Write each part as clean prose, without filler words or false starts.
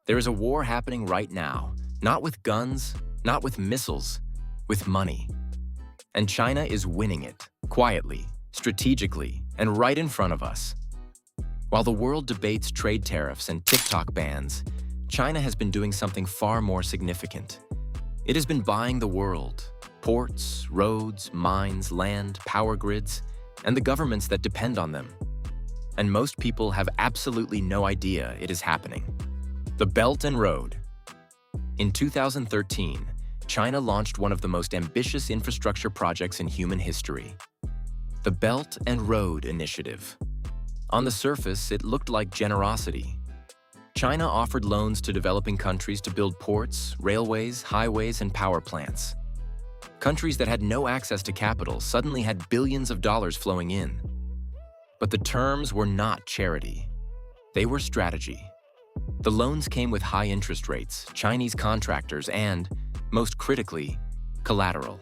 There is a war happening right now, not with guns, not with missiles, with money. And China is winning it, quietly, strategically, and right in front of us. While the world debates trade tariffs and TikTok bans, China has been doing something far more significant. It has been buying the world: ports, roads, mines, land, power grids, and the governments that depend on them. And most people have absolutely no idea it is happening. The Belt and Road. In 2013, China launched one of the most ambitious infrastructure projects in human history: the Belt and Road Initiative. On the surface, it looked like generosity. China offered loans to developing countries to build ports, railways, highways, and power plants. Countries that had no access to capital suddenly had billions of dollars flowing in. But the terms were not charity. They were strategy. The loans came with high interest rates, Chinese contractors, and, most critically, collateral.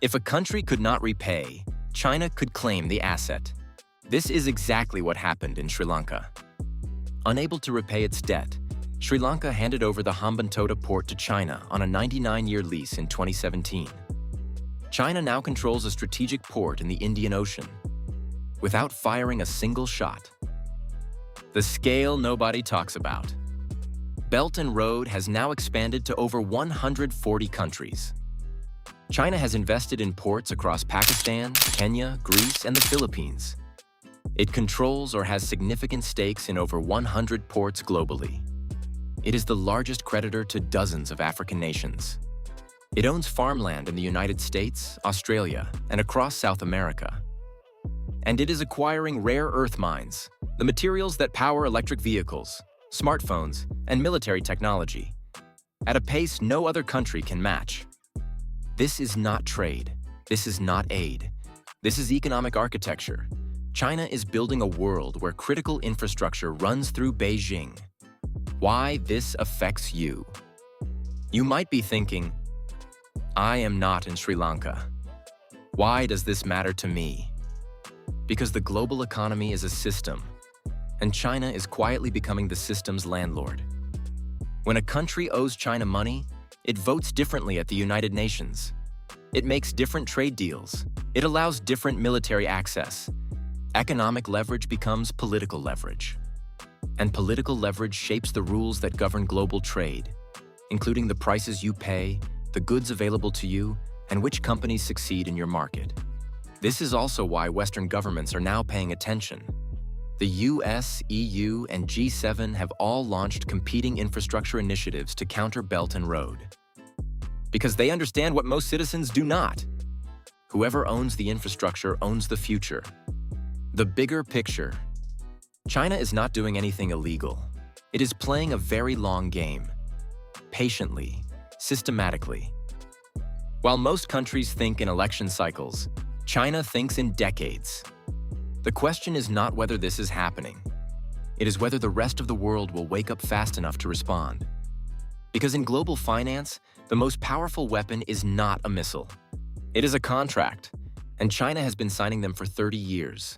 If a country could not repay, China could claim the asset. This is exactly what happened in Sri Lanka. Unable to repay its debt, Sri Lanka handed over the Hambantota port to China on a 99-year lease in 2017. China now controls a strategic port in the Indian Ocean, without firing a single shot. The scale nobody talks about. Belt and Road has now expanded to over 140 countries. China has invested in ports across Pakistan, Kenya, Greece, and the Philippines. It controls or has significant stakes in over 100 ports globally. It is the largest creditor to dozens of African nations. It owns farmland in the United States, Australia, and across South America. And it is acquiring rare earth mines, the materials that power electric vehicles, smartphones, and military technology, at a pace no other country can match. This is not trade. This is not aid. This is economic architecture. China is building a world where critical infrastructure runs through Beijing. Why this affects you? You might be thinking, I am not in Sri Lanka. Why does this matter to me? Because the global economy is a system, and China is quietly becoming the system's landlord. When a country owes China money, it votes differently at the United Nations. It makes different trade deals. It allows different military access. Economic leverage becomes political leverage. And political leverage shapes the rules that govern global trade, including the prices you pay, the goods available to you, and which companies succeed in your market. This is also why Western governments are now paying attention. The US, EU, and G7 have all launched competing infrastructure initiatives to counter Belt and Road. Because they understand what most citizens do not. Whoever owns the infrastructure owns the future. The bigger picture. China is not doing anything illegal. It is playing a very long game. Patiently, systematically. While most countries think in election cycles, China thinks in decades. The question is not whether this is happening. It is whether the rest of the world will wake up fast enough to respond. Because in global finance, the most powerful weapon is not a missile. It is a contract, and China has been signing them for 30 years.